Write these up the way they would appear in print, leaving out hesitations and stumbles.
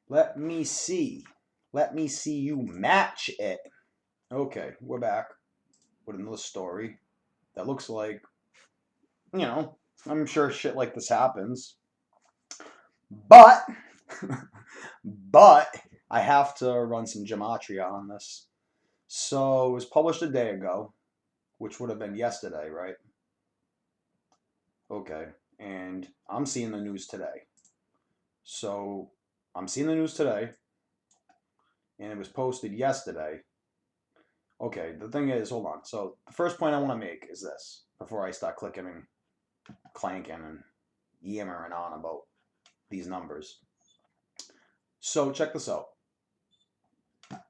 Let me see. Let me see you match it. Okay, we're back with another story that looks like, you know, I'm sure shit like this happens. But, but I have to run some gematria on this. So it was published a day ago, which would have been yesterday, right? Okay. And I'm seeing the news today. So I'm seeing the news today, and it was posted yesterday. Okay, the thing is, hold on. So the first point I want to make is this before I start clicking and clanking and yammering on about these numbers. So check this out.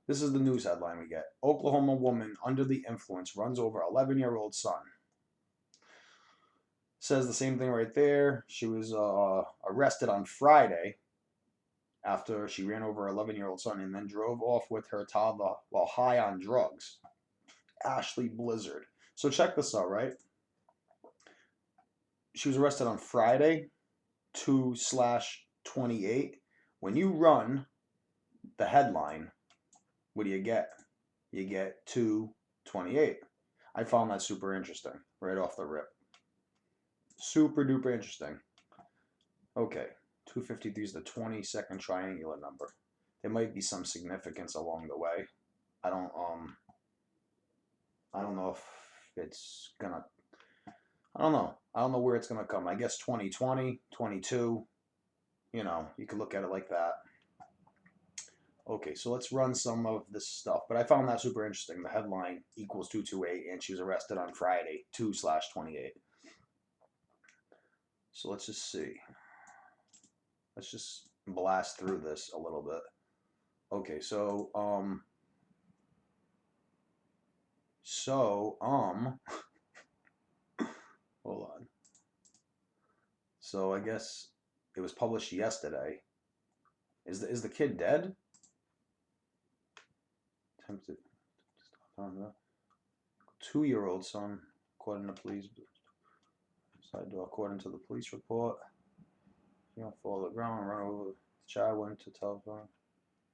This is the news headline we get. Oklahoma woman under the influence runs over 11-year-old son. Says the same thing right there. She was arrested on Friday after she ran over her 11-year-old son and then drove off with her toddler while high on drugs. Ashley Blizzard. So check this out, right? She was arrested on Friday, 2/28. When you run the headline, what do you get? You get 2/28. I found that super interesting right off the rip. Super duper interesting. Okay, 253 is the 22nd triangular number. There might be some significance along the way. I don't know if it's gonna I don't know. I don't know where it's gonna come. I guess 2020, 22, you could look at it like that. Okay, so let's run some of this stuff. But I found that super interesting. The headline equals 228, and she was arrested on Friday, 2/28. So let's just see. Let's just blast through this a little bit. Okay, hold on. So I guess it was published yesterday. Is the kid dead? Attempted 2-year-old son, according to police. According to the police report, fall to the ground, run over the child, went to telephone,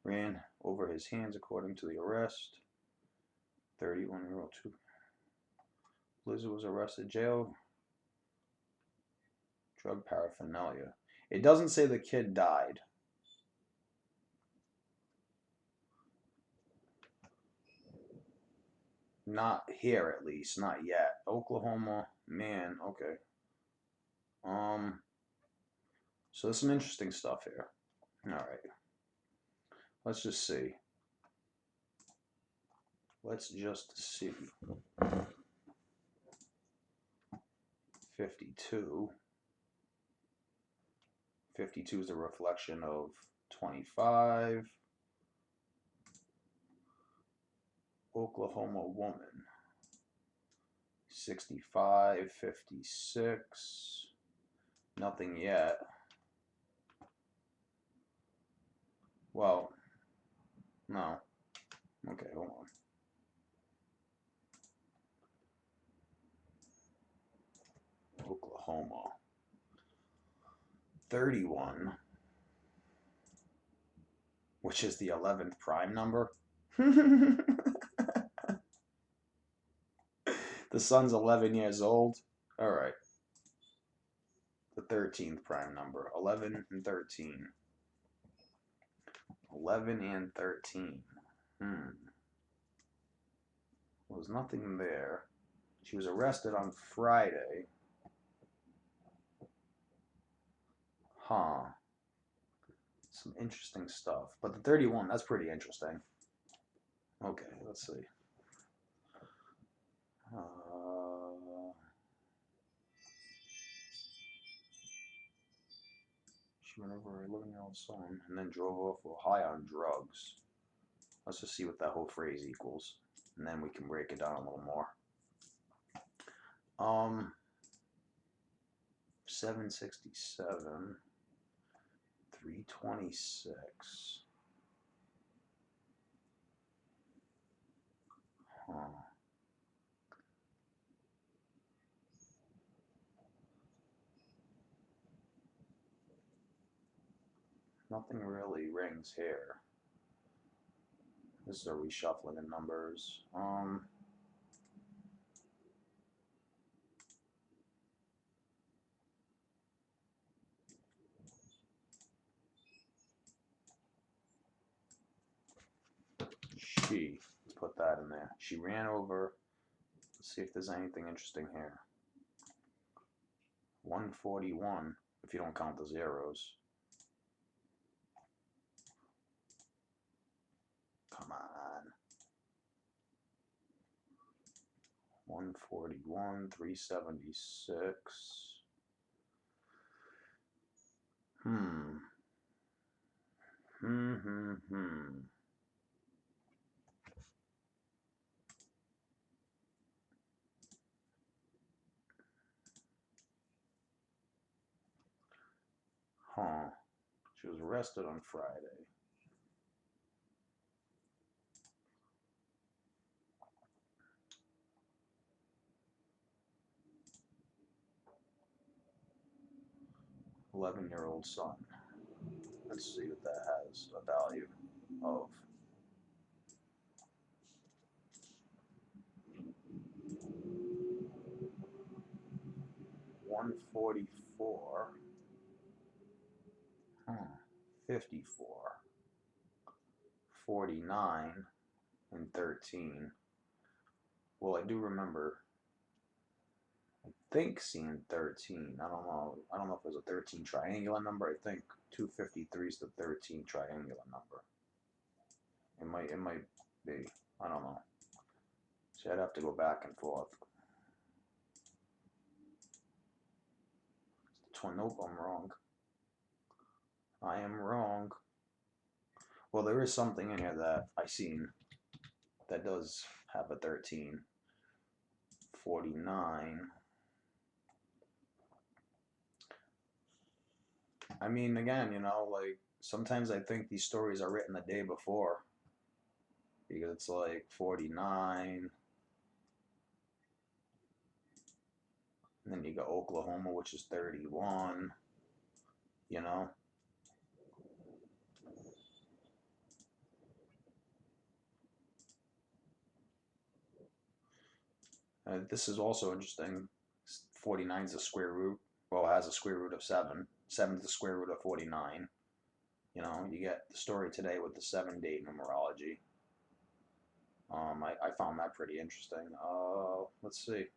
ran over his hands, according to the arrest. 31-year-old two. Blizzard was arrested, jail, drug paraphernalia. It doesn't say the kid died. Not here, at least, not yet. Oklahoma, man, okay. So there's some interesting stuff here. All right. Let's just see. Let's just see. 52. 52 is a reflection of 25. Oklahoma woman. 65, 56. Nothing yet. Well, no. Okay, hold on. Oklahoma. 31, which is the 11th prime number. The son's 11 years old. All right. The 13th prime number. 11 and 13. 11 and 13. Was nothing there. She was arrested on Friday. Huh. Some interesting stuff. But the 31, that's pretty interesting. Okay, let's see. She went over her 11-year-old son and then drove off while high on drugs. Let's just see what that whole phrase equals. And then we can break it down a little more. 767, 326. Huh. Nothing really rings here. This is a reshuffling of numbers. Let's put that in there. She ran over. Let's see if there's anything interesting here. 141, if you don't count the zeros. Come on. 141, 376. Hmm. Huh. She was arrested on Friday. $11-year-old son. Let's see what that has a value of. 144. 54. 49 and 13. Well, I do remember, I think seeing 13. I don't know. I don't know if there's a 13 triangular number. I think 253 is the 13 triangular number. It might be. I don't know. See, I'd have to go back and forth. Nope, I'm wrong. I am wrong. Well, there is something in here that I seen that does have a 13. 49. I mean, again, you know, like, sometimes I think these stories are written the day before. Because it's like 49. And then you got Oklahoma, which is 31. You know? This is also interesting. 49 is a square root. Well, it has a square root of 7. 7 is the square root of 49. You know, you get the story today with the 7-date numerology. I found that pretty interesting. Let's see.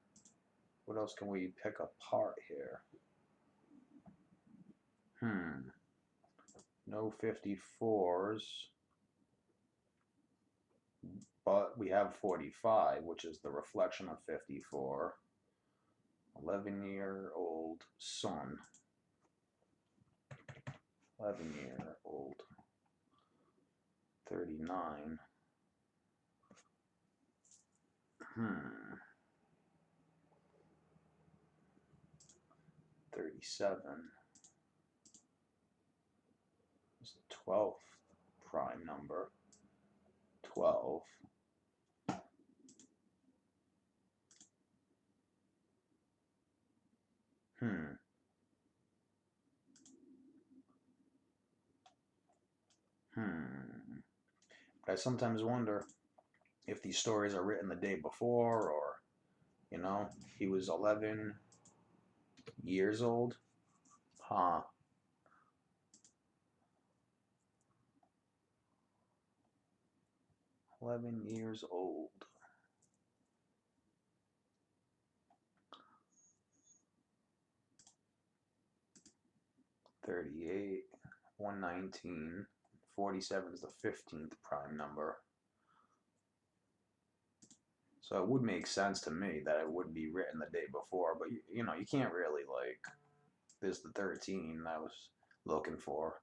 What else can we pick apart here? No 54s. But we have 45, which is the reflection of 54. 11-year-old son. 11-year-old. 39. 37. It's the 12th prime number. 12. But I sometimes wonder if these stories are written the day before, or, you know, he was 11 years old. 11 years old. 38, 119, 47 is the 15th prime number. So it would make sense to me that it would be written the day before, but you know, you can't really, like, there's the 13 that I was looking for.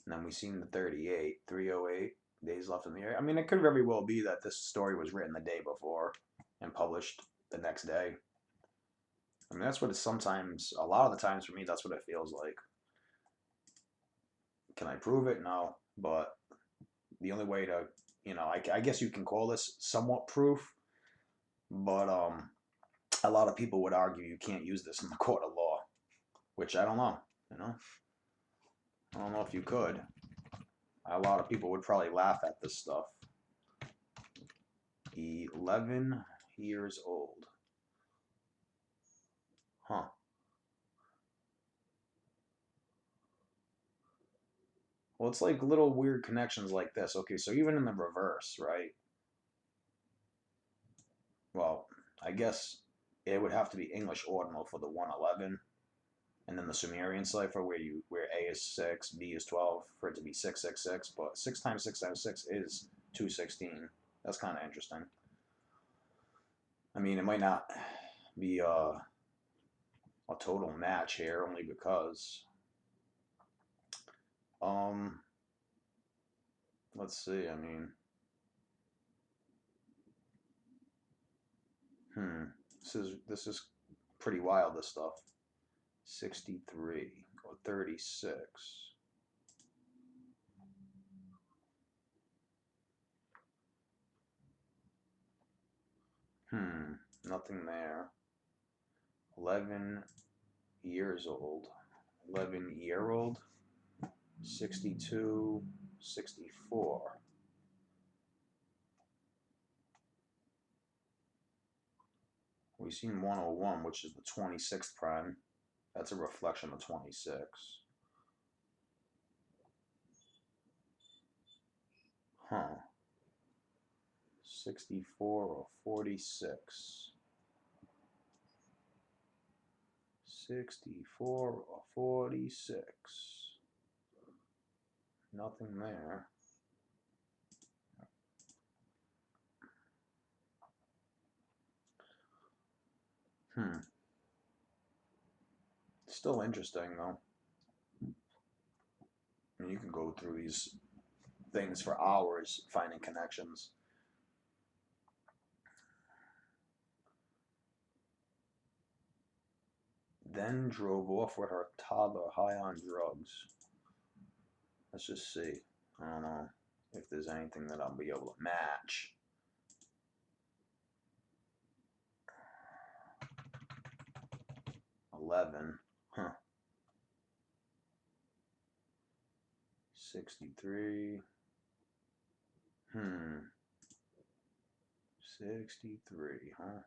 And then we seen the 38, 308 days left in the year. I mean, it could very well be that this story was written the day before and published the next day. I mean, that's what it's sometimes, a lot of the times for me, that's what it feels like. Can I prove it? No. But the only way to, you know, I guess you can call this somewhat proof, but a lot of people would argue you can't use this in the court of law, which I don't know, you know. I don't know if you could. A lot of people would probably laugh at this stuff. 11 years old. Huh. Well, it's like little weird connections like this. Okay, so even in the reverse, right? Well, I guess it would have to be English ordinal for the 111, and then the Sumerian cipher where A is 6, B is 12, for it to be 666. But 6 times 6 times 6 is 216. That's kind of interesting. I mean, it might not be a total match here, only because um let's see. I mean, hmm, this is pretty wild. This stuff. 63 or 36. Hmm, nothing there. 11 years old. 11-year-old. 62, 64. We've seen 101, which is the 26th prime. That's a reflection of 26. Huh. 64 or 46. 64 or 46. Nothing there. Hmm. Still interesting, though. I mean, you can go through these things for hours finding connections. Then drove off with her toddler high on drugs. Let's just see. I don't know if there's anything that I'll be able to match. $11. Huh. 63. 63, huh?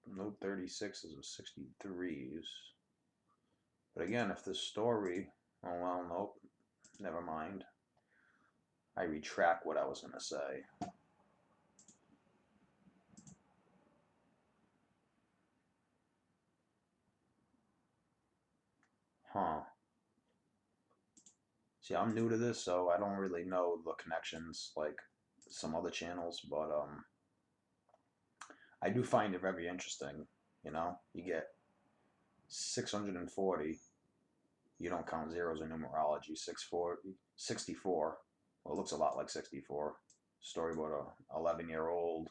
No 36s or 63s. But again, if this story, oh well, nope, never mind. I retract what I was going to say. Huh. See, I'm new to this, so I don't really know the connections like some other channels, but I do find it very interesting. You get 640. You don't count zeros in numerology. 64. Well, it looks a lot like 64. Story about a 11-year-old.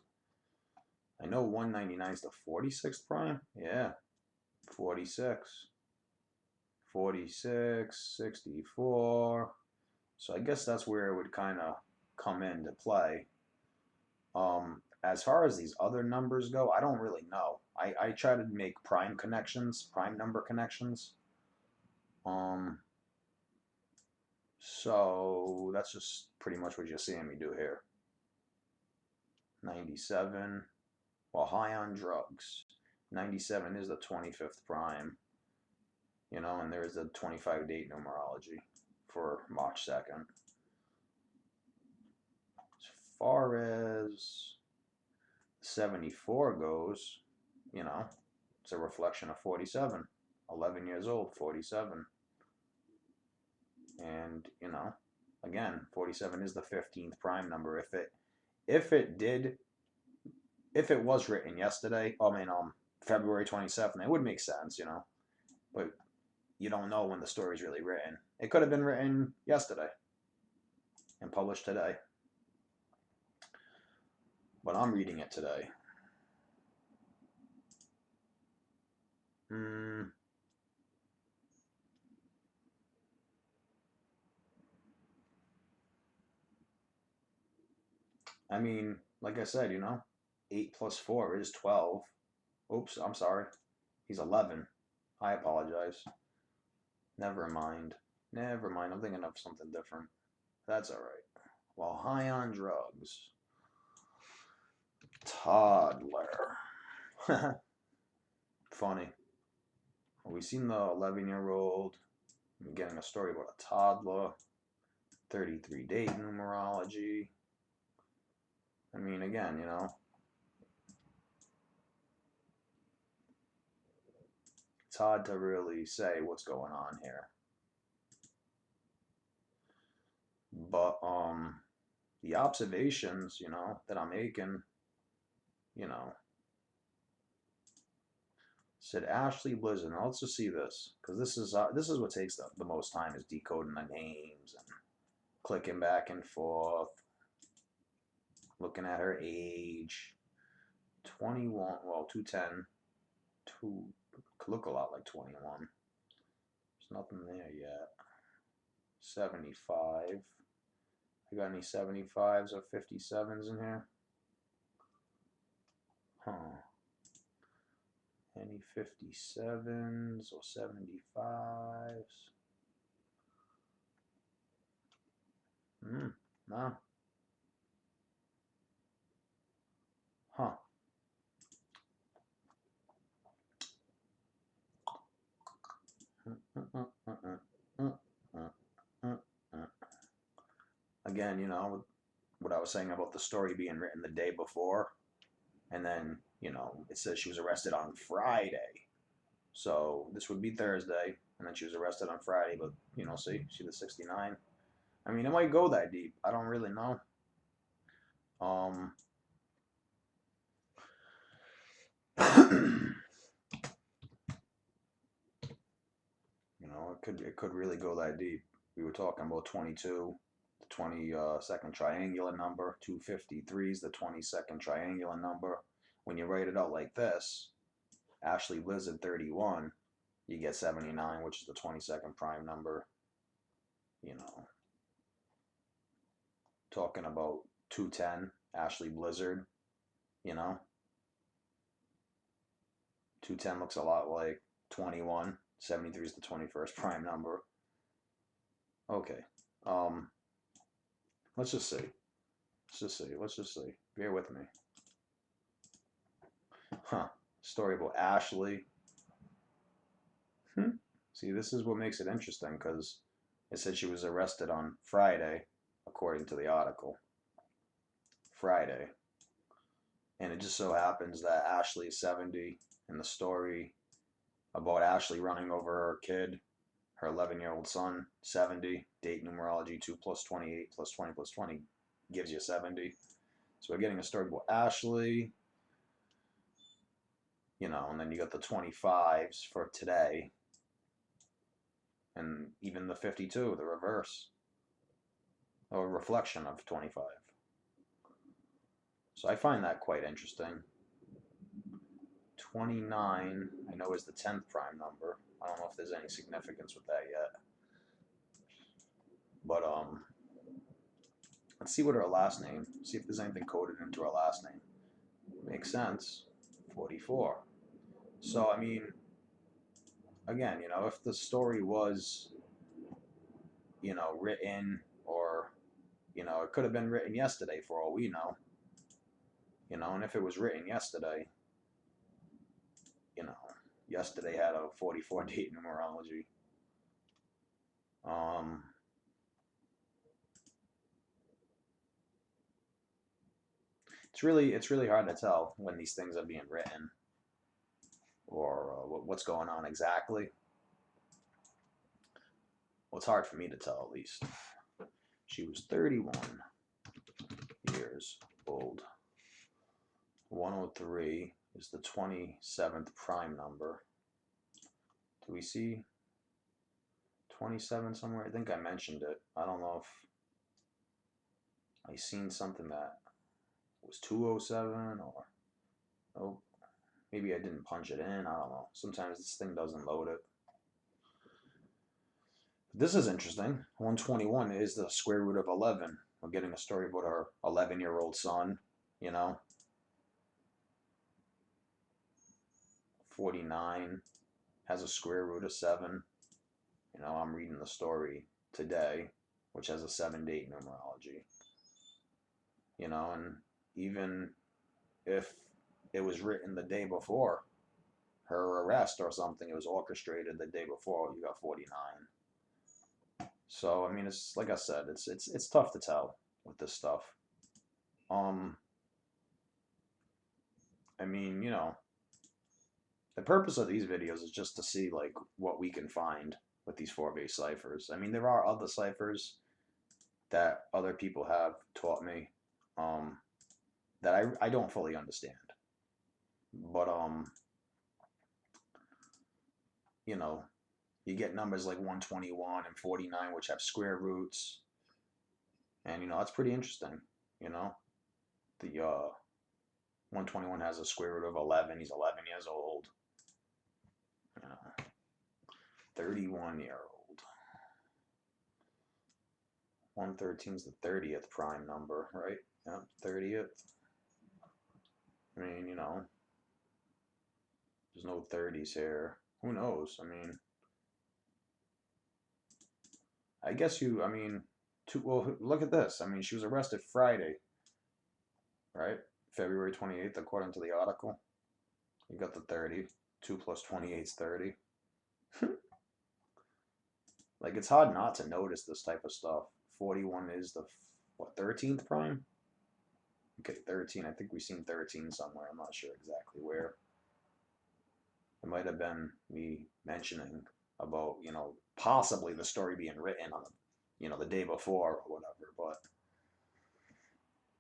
I know 199 is the 46th prime. Yeah, 46. 46, 64. So I guess that's where it would kind of come into play. As far as these other numbers go, I don't really know. I try to make prime connections, prime number connections. Um, so that's just pretty much what you're seeing me do here. 97, well, high on drugs. 97 is the 25th prime, and there's a 25 date numerology for March 2nd. As far as 74 goes, it's a reflection of 47. 11 years old, 47. And, again, 47 is the 15th prime number. If it did, if it was written yesterday, February 27th, it would make sense, but you don't know when the story's really written. It could have been written yesterday and published today, but I'm reading it today. I mean, like I said, 8 plus 4 is 12. Oops, I'm sorry. He's 11. I apologize. Never mind. Never mind. I'm thinking of something different. That's alright. While high on drugs. Toddler. Funny. We seen the 11-year-old getting a story about a toddler. 33 date numerology. I mean, again, you know, it's hard to really say what's going on here. But the observations, you know, that I'm making, you know, said Ashley Blizzard. Now let's just see this, because this is what takes the most time, is decoding the names and clicking back and forth, looking at her age. 21, well, 210, could look a lot like 21. There's nothing there yet. 75. You got any 75s or 57s in here? Huh. Any 57s or 75s? No. Huh. Again, you know, what I was saying about the story being written the day before, and then, you know, it says she was arrested on Friday. So this would be Thursday, and then she was arrested on Friday, but, you know, see, she was 69. I mean, it might go that deep. I don't really know. You know, it could really go that deep. We were talking about 22, the 22nd triangular number. 253 is the 22nd triangular number. When you write it out like this, Ashley Blizzard 31, you get 79, which is the 22nd prime number. You know, talking about 210, Ashley Blizzard, you know. 210 looks a lot like 21. 73 is the 21st prime number. Okay. Let's just see. Let's just see. Bear with me. Huh. Story about Ashley. See, this is what makes it interesting, because it said she was arrested on Friday, according to the article. Friday. And it just so happens that Ashley is 70, and the story about Ashley running over her kid, her 11-year-old son, 70, date numerology, 2 plus 28 plus 20 plus 20 gives you 70. So we're getting a story about Ashley, you know, and then you got the 25s for today, and even the 52, the reverse, or reflection of 25. So I find that quite interesting. 29, I know, is the 10th prime number. I don't know if there's any significance with that yet. But let's see what her last name, see if there's anything coded into her last name. Makes sense. 44. So, I mean, again, you know, if the story was, you know, written, or, you know, it could have been written yesterday for all we know. You know, and if it was written yesterday, you know, yesterday had a 44 date numerology. It's really hard to tell when these things are being written, or what's going on exactly. Well, it's hard for me to tell, at least. She was 31 years old. 103 is the 27th prime number. Do we see 27 somewhere? I think I mentioned it. I don't know if I seen something that was 207, or, oh, maybe I didn't punch it in. I don't know. Sometimes this thing doesn't load it. This is interesting. 121 is the square root of 11. We're getting a story about our 11-year-old son, you know. 49. has a square root of 7. You know, I'm reading the story today, which has a 7-date numerology. You know, and even if it was written the day before her arrest or something, it was orchestrated the day before, you got 49. So I mean, it's like I said, it's tough to tell with this stuff. Um, I mean, you know, the purpose of these videos is just to see like what we can find with these 4-base ciphers. I mean, there are other ciphers that other people have taught me um, that I don't fully understand. But you know, you get numbers like 121 and 49, which have square roots, and you know that's pretty interesting. You know, the 121 has a square root of 11. He's 11 years old. 31-year-old. 113 is the 30th prime number, right? Yep, 30th. I mean, you know, there's no 30s here. Who knows? I mean, I guess I mean, well, look at this. I mean, she was arrested Friday, right? February 28th, according to the article. You got the 30. 2 plus 28 is 30. Like, it's hard not to notice this type of stuff. 41 is the, what, 13th prime? Okay, 13. I think we've seen 13 somewhere. I'm not sure exactly where. It might have been me mentioning about, you know, possibly the story being written on, you know, the day before or whatever, but,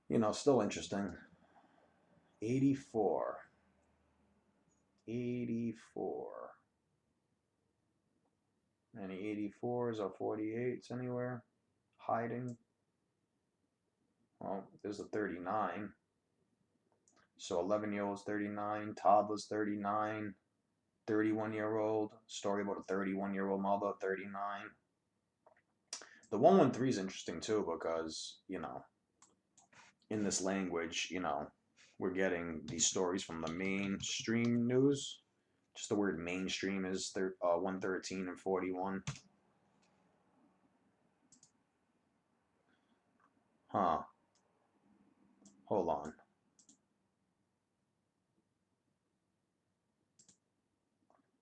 you know, still interesting. 84. 84. Any 84s or 48s anywhere? Hiding? Well, there's a 39. So 11-year-old's 39, toddler's 39, 31-year-old, story about a 31-year-old mother, 39. The 113 is interesting too because, you know, in this language, you know, we're getting these stories from the mainstream news. Just the word mainstream is 113 and 41. Huh. Hold on.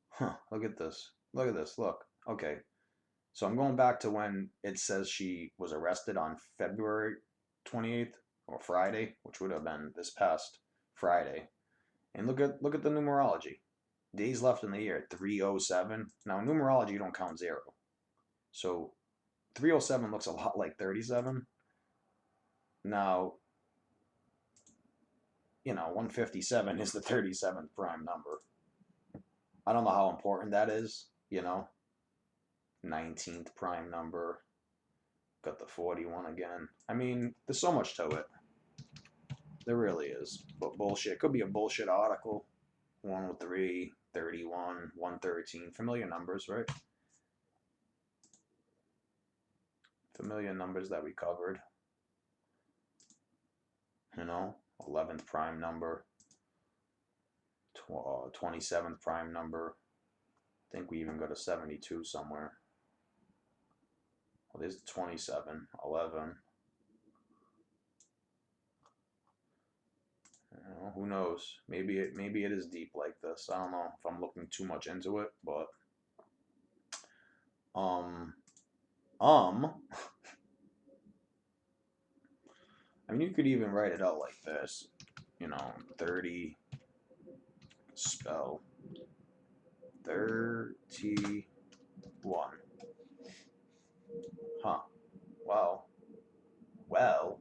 Huh. Look at this. Look at this. Look. Okay. So I'm going back to when it says she was arrested on February 28th or Friday, which would have been this past Friday. And look at the numerology. Days left in the year, 307. Now in numerology you don't count zero. So 307 looks a lot like 37. Now, you know, 157 is the 37th prime number. I don't know how important that is, you know. 19th prime number. Got the 41 again. I mean, there's so much to it. There really is. But bullshit. Could be a bullshit article. 103, 31, 113. Familiar numbers, right? Familiar numbers that we covered. You know, 11th prime number. 27th prime number. I think we even go to 72 somewhere. Well, there's 27, 11. You know, who knows? Maybe it is deep like this. I don't know if I'm looking too much into it, but um um I mean, you could even write it out like this. You know, 30 spell 31. Huh. Well, well,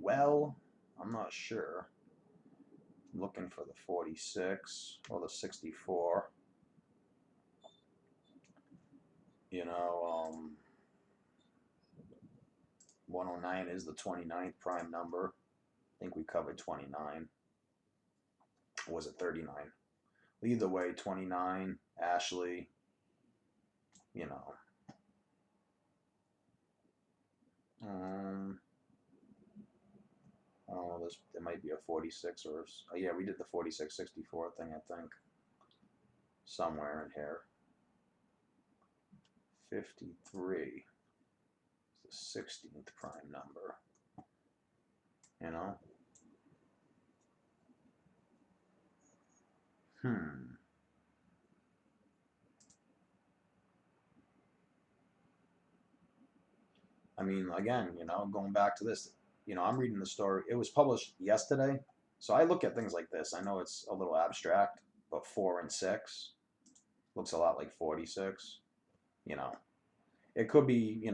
well, I'm not sure. I'm looking for the 46 or the 64. You know, 109 is the 29th prime number. I think we covered 29. Or was it 39? Either way, 29, Ashley, you know. Um, I don't know, there might be a 46 or, oh yeah, we did the 4664 thing, I think. Somewhere in here. 53 is the 16th prime number. You know? I mean, again, going back to this, I'm reading the story. It was published yesterday. So I look at things like this. I know it's a little abstract, but 4 and 6 looks a lot like 46. You know, it could be,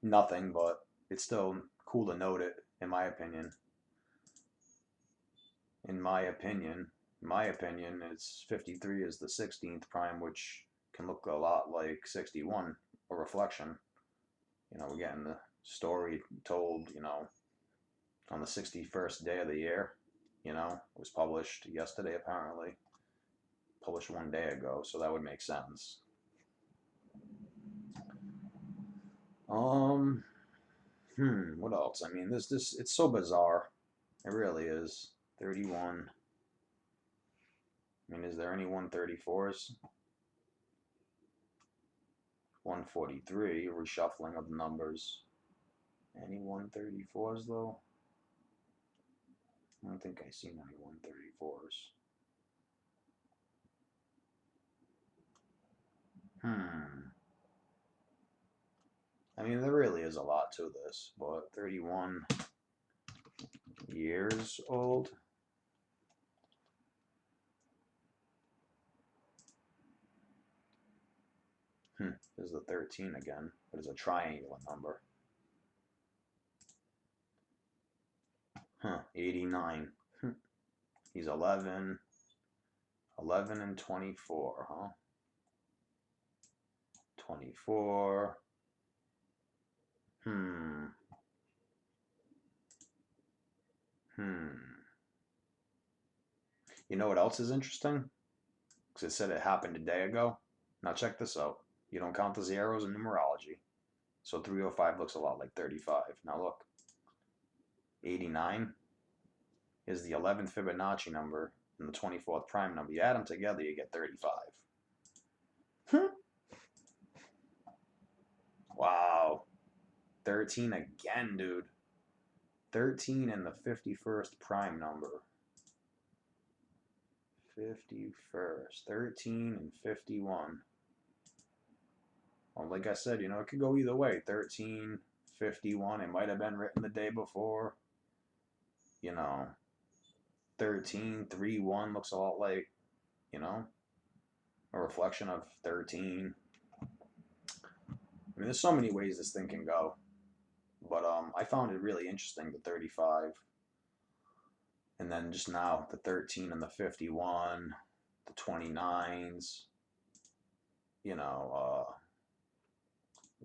nothing, but it's still cool to note it, in my opinion. In my opinion, it's 53 is the 16th prime, which can look a lot like 61, a reflection. We're getting the story told, on the 61st day of the year. It was published yesterday, apparently. Published one day ago, so that would make sense. What else? I mean, it's so bizarre. It really is. 31. I mean, is there any 134s? 143, reshuffling of the numbers. Any 134s, though? I don't think I've seen any 134s. I mean, there really is a lot to this, but 31 years old. This is the 13 again, but it's a triangular number. 89. He's 11. 11 and 24, huh? 24. You know what else is interesting? Because it said it happened a day ago. Now check this out. You don't count the zeros in numerology. So 305 looks a lot like 35. Now look. 89 is the 11th Fibonacci number and the 24th prime number. You add them together, you get 35. Wow. 13 again, dude. 13 and the 51st prime number. 51st. 13 and 51. Well, like I said, it could go either way. 13, 51. It might have been written the day before. 13, 3, 1 looks a lot like, a reflection of 13. I mean, there's so many ways this thing can go. But I found it really interesting, the 35. And then just now, the 13 and the 51, the 29s.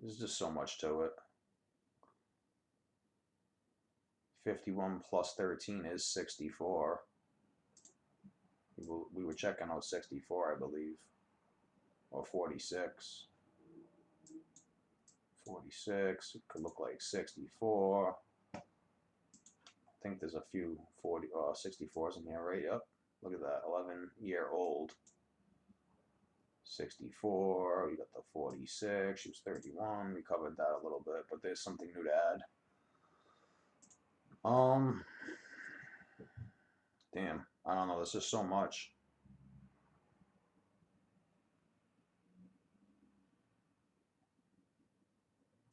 There's just so much to it. 51 plus 13 is 64. We were checking out 64, I believe. Or 46. 46. It could look like 64. I think there's a few 64s in here, right? Yep. Look at that. 11-year-old. 64. We got the 46. She was 31. We covered that a little bit, but there's something new to add. Damn. I don't know. There's just so much.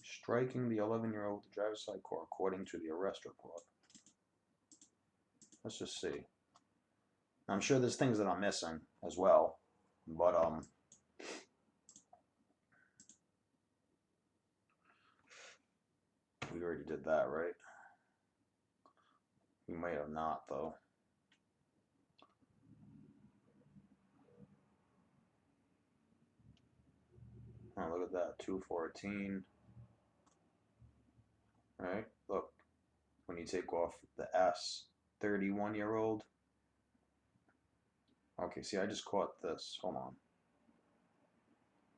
Striking the 11-year-old driver's side car according to the arrest report. Let's just see. I'm sure there's things that I'm missing as well, but we already did that, right? We might have not, though. Oh, look at that, 214. Right? Look, when you take off the S, 31-year-old. Okay, see, I just caught this. Hold on.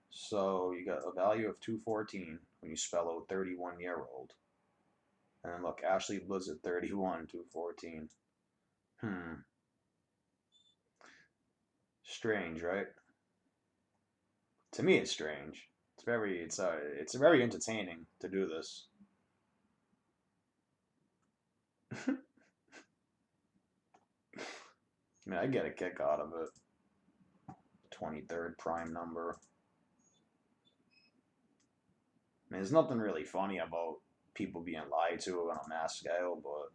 So you got a value of 214 when you spell out 31-year-old. And then look, Ashley Blizzard 31, 214. Hmm. Strange, right? To me, it's strange. It's very entertaining to do this. I mean, I get a kick out of it. 23rd prime number. I mean, there's nothing really funny about people being lied to on a mass scale, but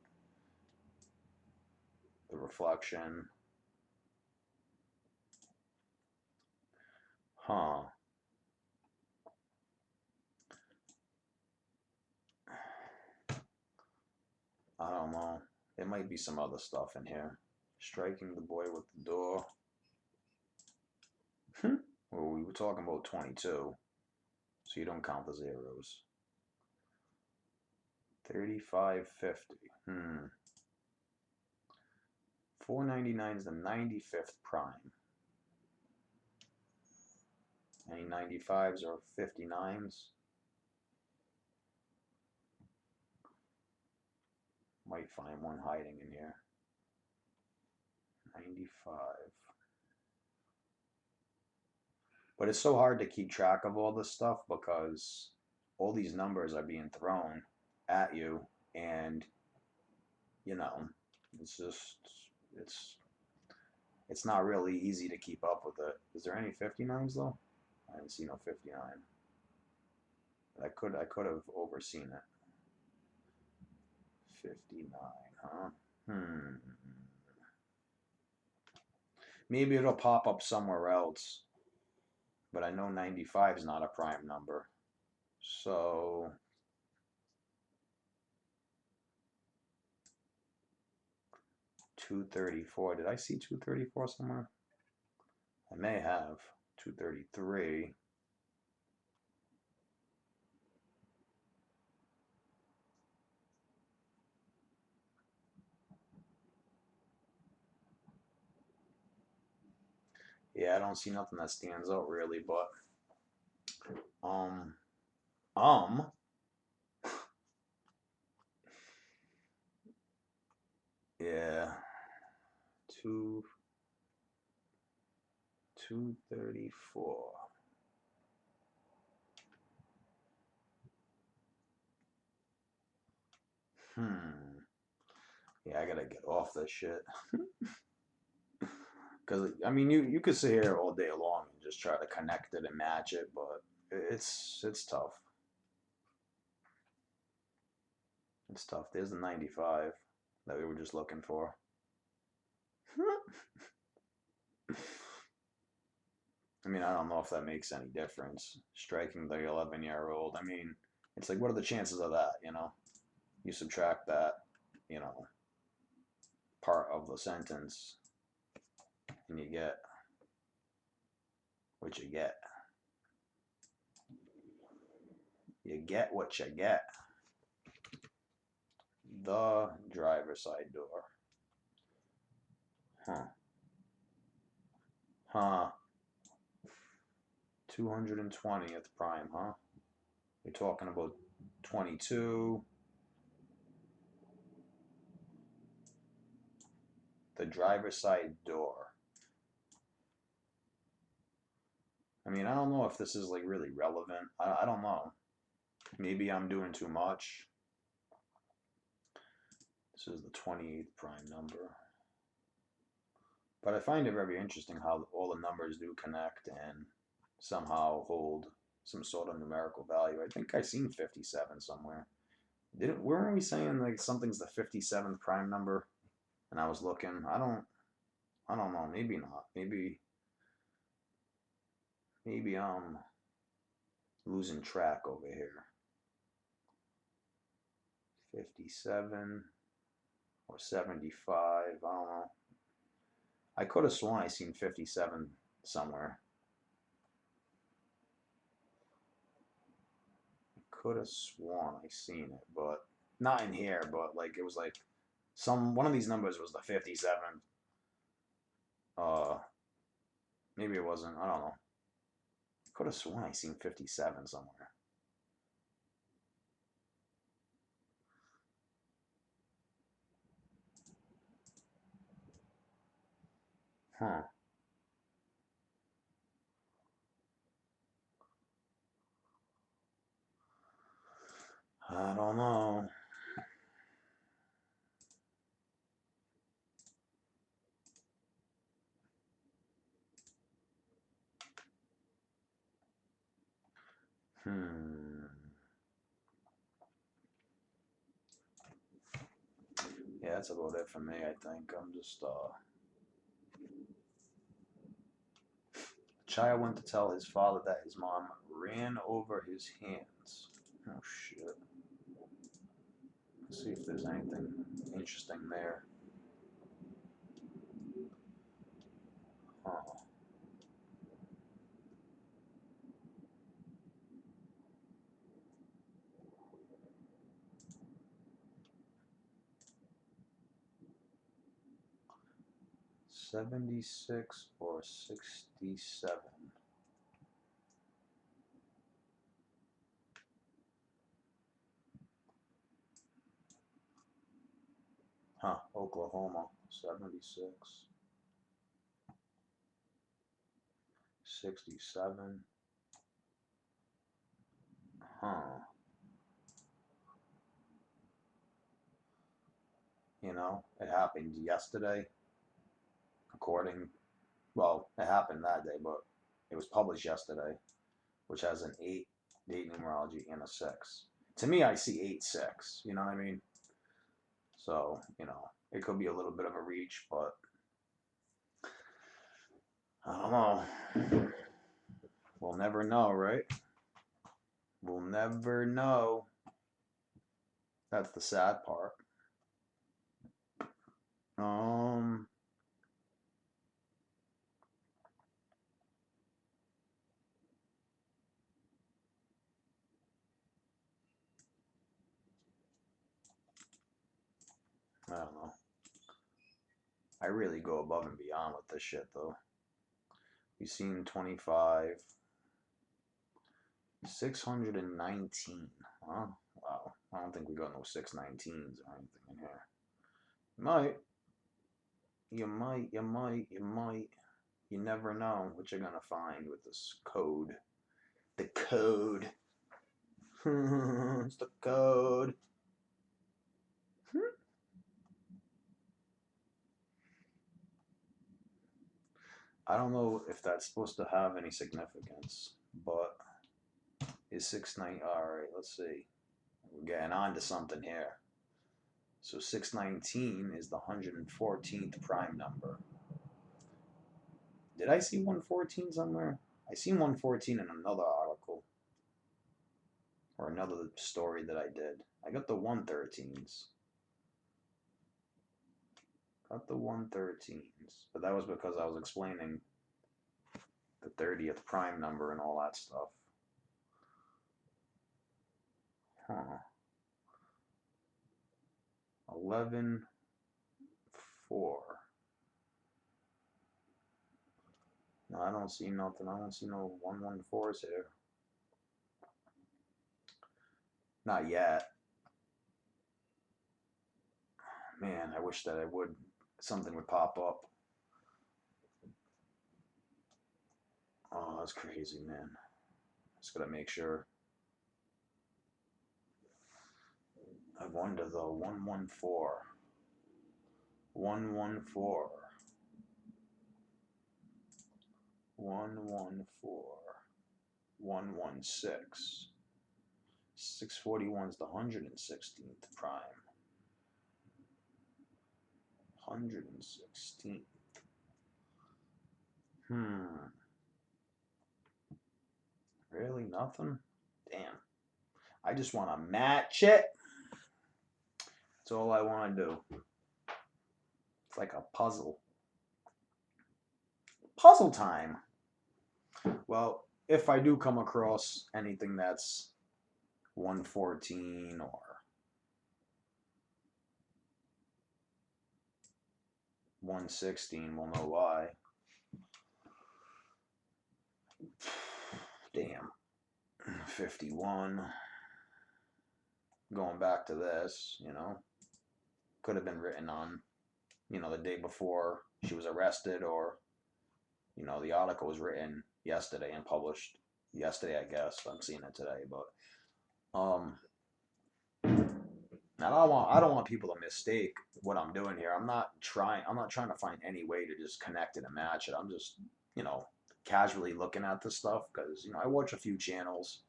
the reflection. Huh. I don't know. There might be some other stuff in here. Striking the boy with the door. Well, we were talking about 22, so you don't count the zeros. 3550. 499 is the 95th prime. Any 95s or 59s? Might find one hiding in here. 95. But it's so hard to keep track of all this stuff because all these numbers are being thrown at you, and you know, it's just it's it's not really easy to keep up with it. Is there any 59s though? I didn't see no 59. I could have overseen it. 59, huh? Maybe it'll pop up somewhere else, but I know 95 is not a prime number. So 234. Did I see 234 somewhere? I may have. 233. Yeah, I don't see nothing that stands out really, but um um yeah. 2 234. Yeah, I gotta get off this shit. Because I mean, you could sit here all day long and just try to connect it and match it, but it's tough. It's tough. There's the 95 that we were just looking for. I mean, I don't know if that makes any difference. Striking the 11-year-old. I mean, it's like, what are the chances of that? You subtract that, you know, part of the sentence, and you get what you get. You get what you get. The driver's side door. Huh. Huh. 220th prime, huh? We're talking about 22. The driver's side door. I mean, I don't know if this is like really relevant. I don't know. Maybe I'm doing too much. This is the 28th prime number. But I find it very interesting how all the numbers do connect and somehow hold some sort of numerical value. I think I seen 57 somewhere. Weren't we saying like something's the 57th prime number? And I was looking. I don't know. Maybe not. Maybe I'm losing track over here. 57 or 75. I don't know. I could have sworn I seen 57 somewhere. I could have sworn I seen it, but not in here. But like it was like one of these numbers was the 57th. Uh, maybe it wasn't. I don't know. I could have sworn I seen 57 somewhere. Huh. I don't know. Hmm. Yeah, that's about it for me, I think. I'm just, the child went to tell his father that his mom ran over his hands. Oh, shit. Let's see if there's anything interesting there. Huh. 76 or 67? Huh, Oklahoma, 76, 67. Huh. You know, it happened yesterday, according, well, it happened that day, but it was published yesterday, which has an 8 date numerology and a 6. To me, I see 8, 6. You know what I mean? So, you know, it could be a little bit of a reach, but I don't know. We'll never know, right? We'll never know. That's the sad part. Um, I don't know. I really go above and beyond with this shit, though. You've seen 25, 619. Huh? Wow. I don't think we got no 619s or anything in here. Might. You might. You never know what you're gonna find with this code. The code. It's the code. I don't know if that's supposed to have any significance, but is 619. Alright, let's see. We're getting on to something here. So 619 is the 114th prime number. Did I see 114 somewhere? I seen 114 in another article or another story that I did. I got the 113s. Got the 113s. But that was because I was explaining the 30th prime number and all that stuff. Huh. 11, 4. No, I don't see nothing. I don't see no 114s here. Not yet. Man, I wish that I would. Something would pop up. Oh, that's crazy, man. Just gotta make sure. I wonder though. 114. 114. 114. 116. 641 is the 116th prime. 116th. Really nothing? Damn. I just want to match it. That's all I want to do. It's like a puzzle. Puzzle time. Well, if I do come across anything that's 114 or 116, we'll know why. Damn. 51. Going back to this, you know, could have been written on, you know, the day before she was arrested or You know, the article was written yesterday and published yesterday, I guess. I'm seeing it today, but I don't want people to mistake what I'm doing here. I'm not trying to find any way to just connect it and match it. I'm just, you know, casually looking at this stuff because, you know, I watch a few channels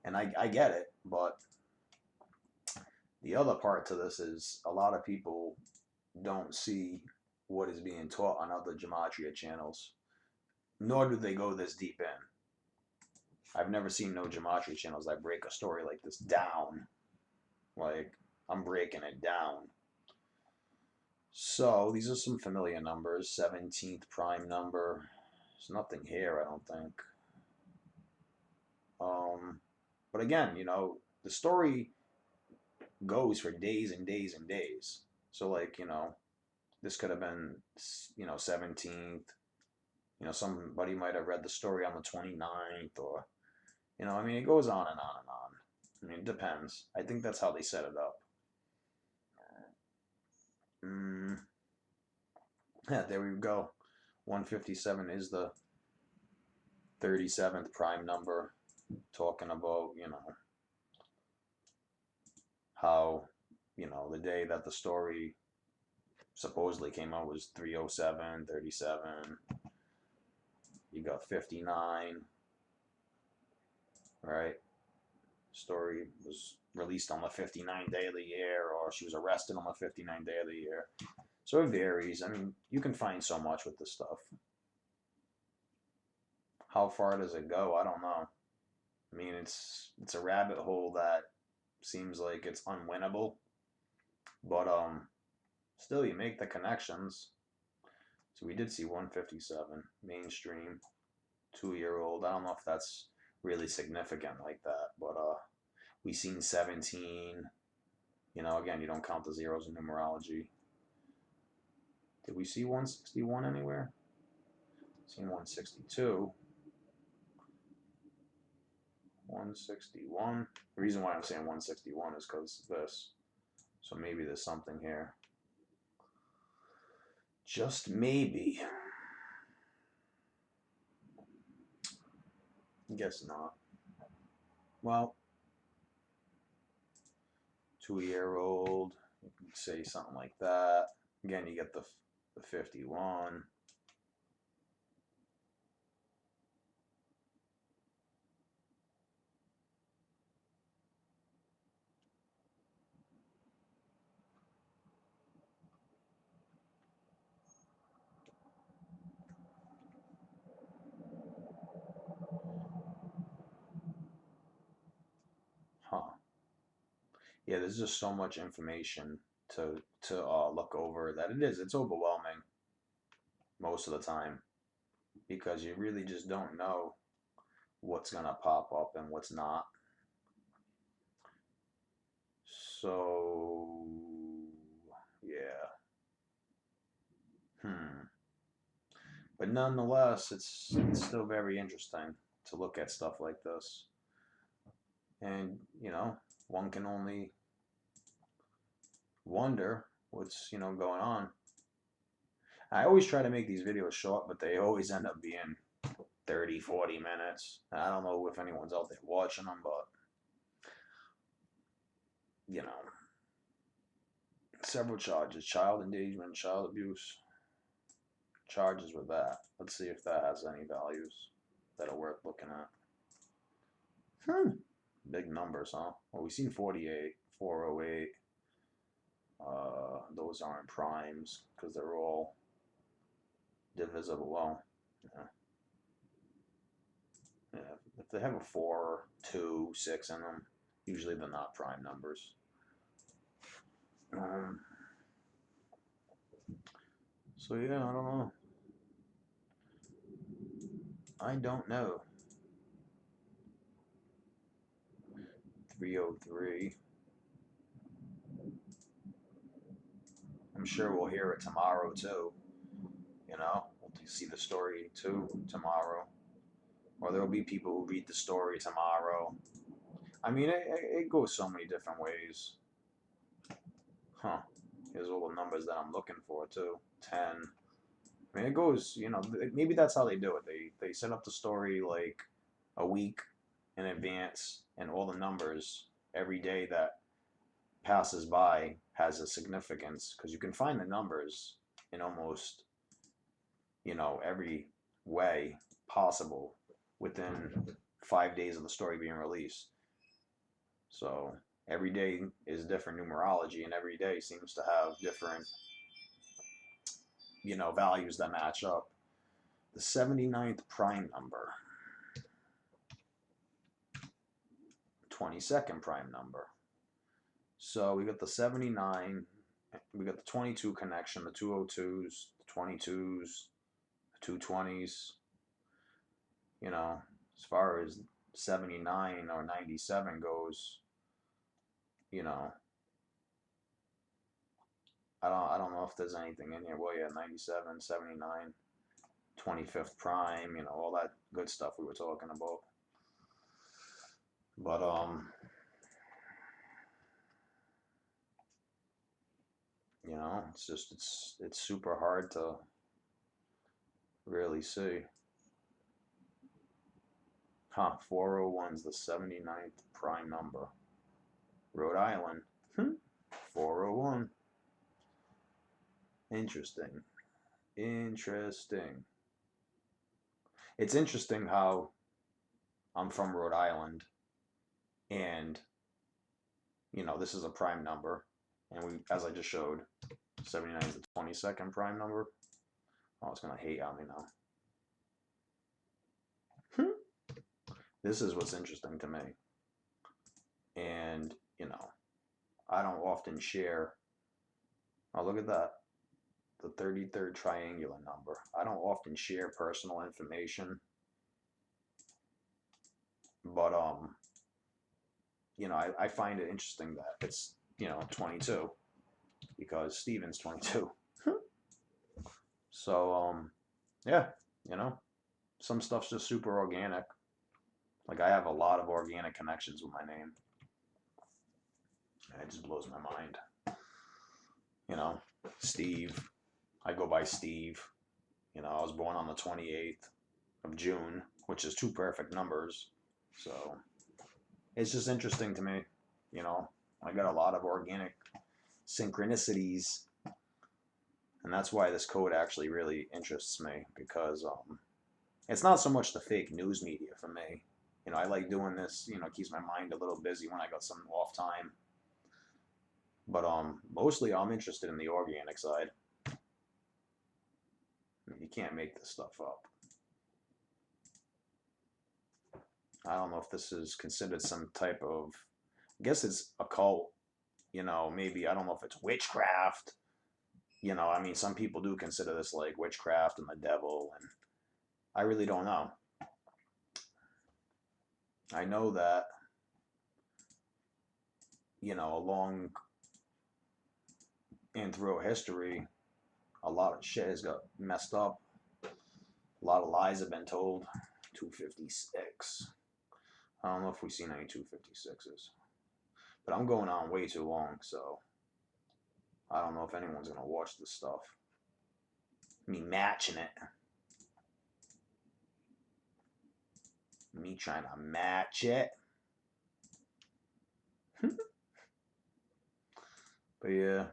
and I get it, but the other part to this is a lot of people don't see what is being taught on other gematria channels, nor do they go this deep in. I've never seen no gematria channels that break a story like this down. Like, I'm breaking it down. So, these are some familiar numbers. 17th prime number. There's nothing here, I don't think. Um, but again, you know, the story goes for days and days and days. So, like, you know, this could have been, you know, 17th. You know, somebody might have read the story on the 29th, or, you know, I mean, it goes on and on and on. I mean, it depends. I think that's how they set it up. Mm, yeah, there we go. 157 is the 37th prime number, talking about, you know, how, you know, the day that the story supposedly came out was 307, 37. You got 59, right? Story was released on the 59th day of the year, or she was arrested on the 59th day of the year. So it varies. I mean, you can find so much with this stuff. How far does it go? I don't know. I mean, it's a rabbit hole that seems like it's unwinnable, but still you make the connections. So we did see 157 mainstream 2-year old. I don't know if that's really significant like that, but we seen 17. You know, again, you don't count the zeros in numerology. Did we see 161 anywhere? Seen 162. 161. The reason why I'm saying 161 is because this. So maybe there's something here. Just maybe. Guess not. Well, 2-year old. You can say something like that. Again, you get the 51. Huh. Yeah, there's just so much information to look over that it's overwhelming most of the time because you really just don't know what's gonna pop up and what's not. So yeah. Hmm. But nonetheless, it's still very interesting to look at stuff like this. And, you know, one can only wonder what's, you know, going on. I always try to make these videos short, but they always end up being 30, 40 minutes. I don't know if anyone's out there watching them, but, you know, several charges: child endangerment, child abuse, charges with that. Let's see if that has any values that are worth looking at. Big numbers, huh? Well, we've seen 48, 408. Those aren't primes because they're all divisible. Well, yeah. Yeah. If they have a 4, 2, 6 in them, usually they're not prime numbers. Um, so yeah, I don't know. I don't know. 303. I'm sure we'll hear it tomorrow too. You know, we'll see the story too tomorrow. Or there'll be people who read the story tomorrow. I mean, it goes so many different ways. Huh. Here's all the numbers that I'm looking for too. 10. I mean, it goes, maybe that's how they do it. They set up the story like a week in advance, and all the numbers every day that passes by has a significance because you can find the numbers in almost, every way possible within 5 days of the story being released. So every day is different numerology, and every day seems to have different, values that match up. The 79th prime number, 22nd prime number. So we got the 79, we got the 22 connection, the 202s, the 22s, the 220s. As far as 79 or 97 goes, you know, I don't know if there's anything in here. Well, yeah, 97, 79, 25th prime, all that good stuff we were talking about. But it's super hard to really see. Huh, 401's the 79th prime number. Rhode Island. 401. Interesting. Interesting. It's interesting how I'm from Rhode Island, and this is a prime number, and we, as I just showed, 79 is the 22nd prime number. Oh, it's gonna hate on me now. This is what's interesting to me, and I don't often share. Oh, look at that, the 33rd triangular number. I don't often share personal information, but I find it interesting that it's 22 because Steven's 22. So yeah, some stuff's just super organic. Like I have a lot of organic connections with my name. It just blows my mind. Steve. I go by Steve. I was born on the 28th of June, which is two perfect numbers. So it's just interesting to me. I got a lot of organic synchronicities, and that's why this code actually really interests me, because it's not so much the fake news media for me. I like doing this. It keeps my mind a little busy when I got some off time. But mostly I'm interested in the organic side. I mean, you can't make this stuff up. I don't know if this is considered some type of, I guess it's occult. Maybe, I don't know if it's witchcraft. I mean, some people do consider this like witchcraft and the devil, and I really don't know. I know that, along and throughout history, a lot of shit has got messed up. A lot of lies have been told. 256. I don't know if we've seen any 256s. But I'm going on way too long, so I don't know if anyone's going to watch this stuff. Me matching it. Me trying to match it. But yeah.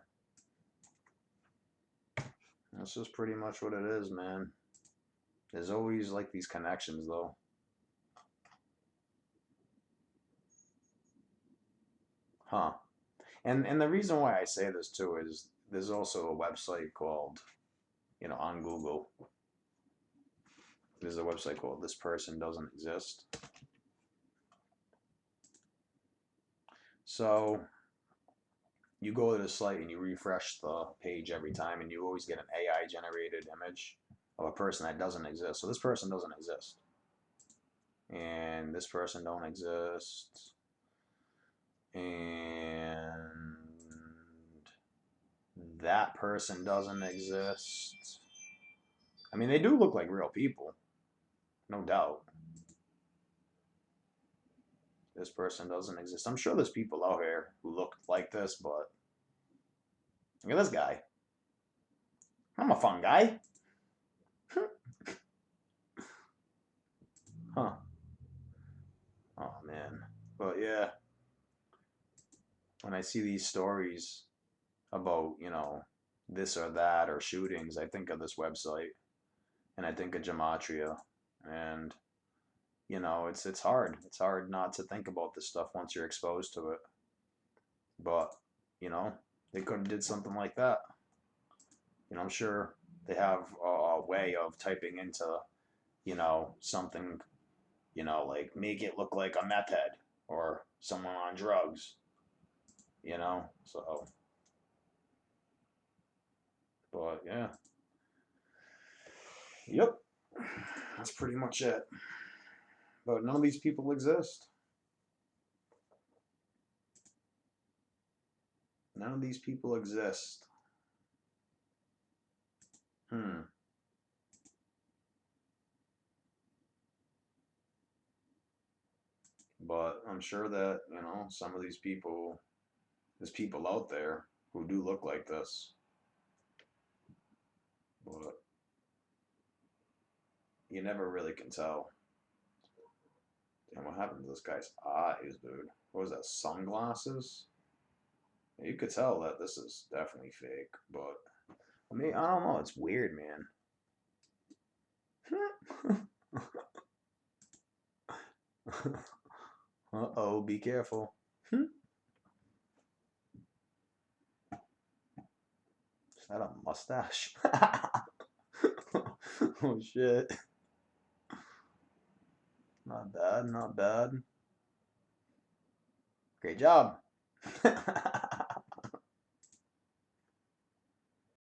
That's just pretty much what it is, man. There's always like these connections, though. Huh. And the reason why I say this too is there's also a website called, on Google. There's a website called This Person Doesn't Exist. So you go to the site and you refresh the page every time, and you always get an AI generated image of a person that doesn't exist. So this person doesn't exist. And this person don't exist. And that person doesn't exist. I mean, they do look like real people, no doubt. This person doesn't exist. I'm sure there's people out here who look like this, but look at this guy. I'm a fun guy. Huh. Oh man. But yeah, when I see these stories about, this or that or shootings, I think of this website and I think of gematria. And, it's hard. It's hard not to think about this stuff once you're exposed to it. But, you know, they could have did something like that. I'm sure they have a way of typing into, something, like make it look like a meth head or someone on drugs, so, but yeah, yep, that's pretty much it. But none of these people exist. None of these people exist. Hmm. But I'm sure that, some of these people, there's people out there who do look like this. But you never really can tell. Damn, what happened to this guy's eyes, dude? What was that, sunglasses? You could tell that this is definitely fake, but I mean, I don't know. It's weird, man. Uh-oh, be careful. Is that a mustache? Oh shit. Not bad, not bad. Great job.